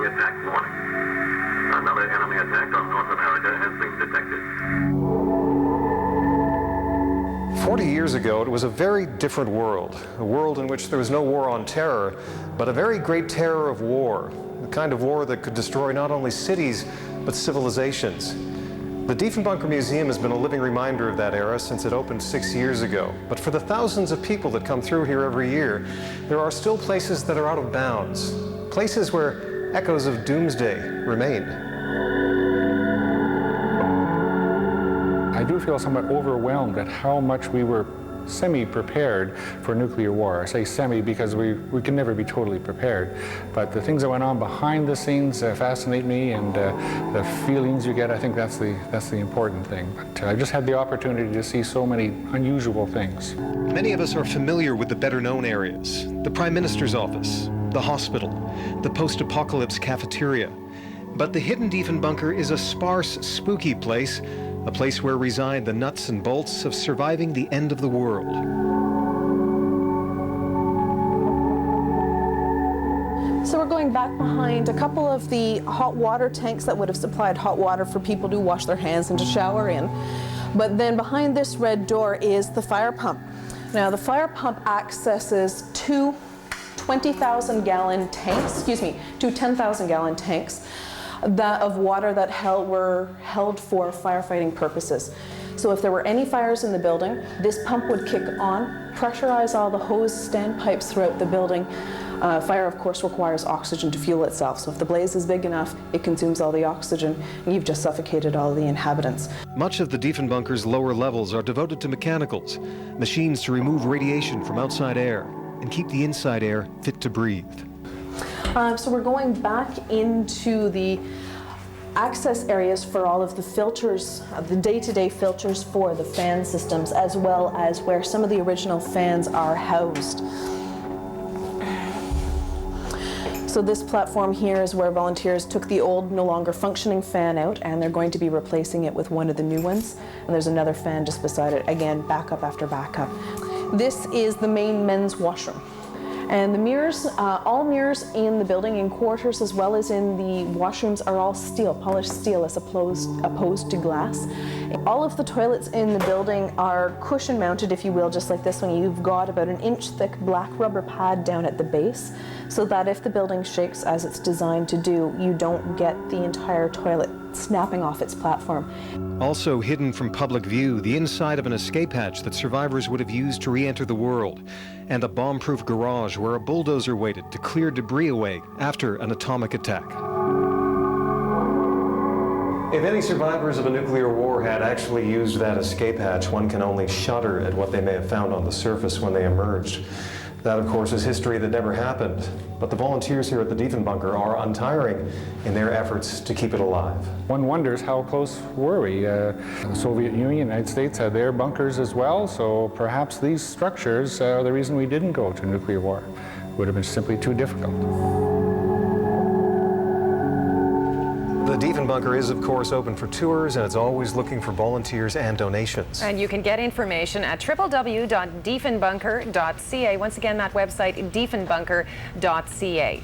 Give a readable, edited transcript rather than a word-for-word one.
attack warning. Another enemy attack on North America has been detected. 40 years ago, it was a very different world, a world in which there was no war on terror, but a very great terror of war, the kind of war that could destroy not only cities, but civilizations. The Diefenbunker Museum has been a living reminder of that era since it opened 6 years ago. But for the thousands of people that come through here every year, there are still places that are out of bounds, places where echoes of doomsday remain. I do feel somewhat overwhelmed at how much we were semi-prepared for nuclear war. I say semi because we can never be totally prepared. But the things that went on behind the scenes fascinate me, and the feelings you get, I think that's the important thing. But I just had the opportunity to see so many unusual things. Many of us are familiar with the better-known areas, the Prime Minister's office, the hospital, the post-apocalypse cafeteria. But the hidden Diefenbunker is a sparse, spooky place, a place where reside the nuts and bolts of surviving the end of the world. So we're going back behind a couple of the hot water tanks that would have supplied hot water for people to wash their hands and to shower in. But then behind this red door is the fire pump. Now the fire pump accesses two 20,000-gallon tanks, two 10,000-gallon tanks of water that were held for firefighting purposes. So if there were any fires in the building, this pump would kick on, pressurize all the hose standpipes throughout the building. Fire, of course, requires oxygen to fuel itself. So if the blaze is big enough, it consumes all the oxygen, and you've just suffocated all the inhabitants. Much of the Diefenbunker's lower levels are devoted to mechanicals, machines to remove radiation from outside air and keep the inside air fit to breathe. So we're going back into the access areas for all of the filters, the day-to-day filters for the fan systems, as well as where some of the original fans are housed. So this platform here is where volunteers took the old, no longer functioning fan out, and they're going to be replacing it with one of the new ones. And there's another fan just beside it, again, backup after backup. This is the main men's washroom. And the mirrors, all mirrors in the building, in quarters as well as in the washrooms, are all steel, polished steel, as opposed to glass. All of the toilets in the building are cushion mounted, if you will, just like this one. You've got about an inch thick black rubber pad down at the base, so that if the building shakes as it's designed to do, you don't get the entire toilet snapping off its platform. Also hidden from public view, the inside of an escape hatch that survivors would have used to re-enter the world, and a bomb-proof garage where a bulldozer waited to clear debris away after an atomic attack. If any survivors of a nuclear war had actually used that escape hatch, one can only shudder at what they may have found on the surface when they emerged. That, of course, is history that never happened. But the volunteers here at the Diefenbunker are untiring in their efforts to keep it alive. One wonders how close were we? The Soviet Union, the United States had their bunkers as well, so perhaps these structures are the reason we didn't go to nuclear war. It would have been simply too difficult. The Diefenbunker is, of course, open for tours, and it's always looking for volunteers and donations. And you can get information at www.dieffenbunker.ca. Once again, that website, dieffenbunker.ca.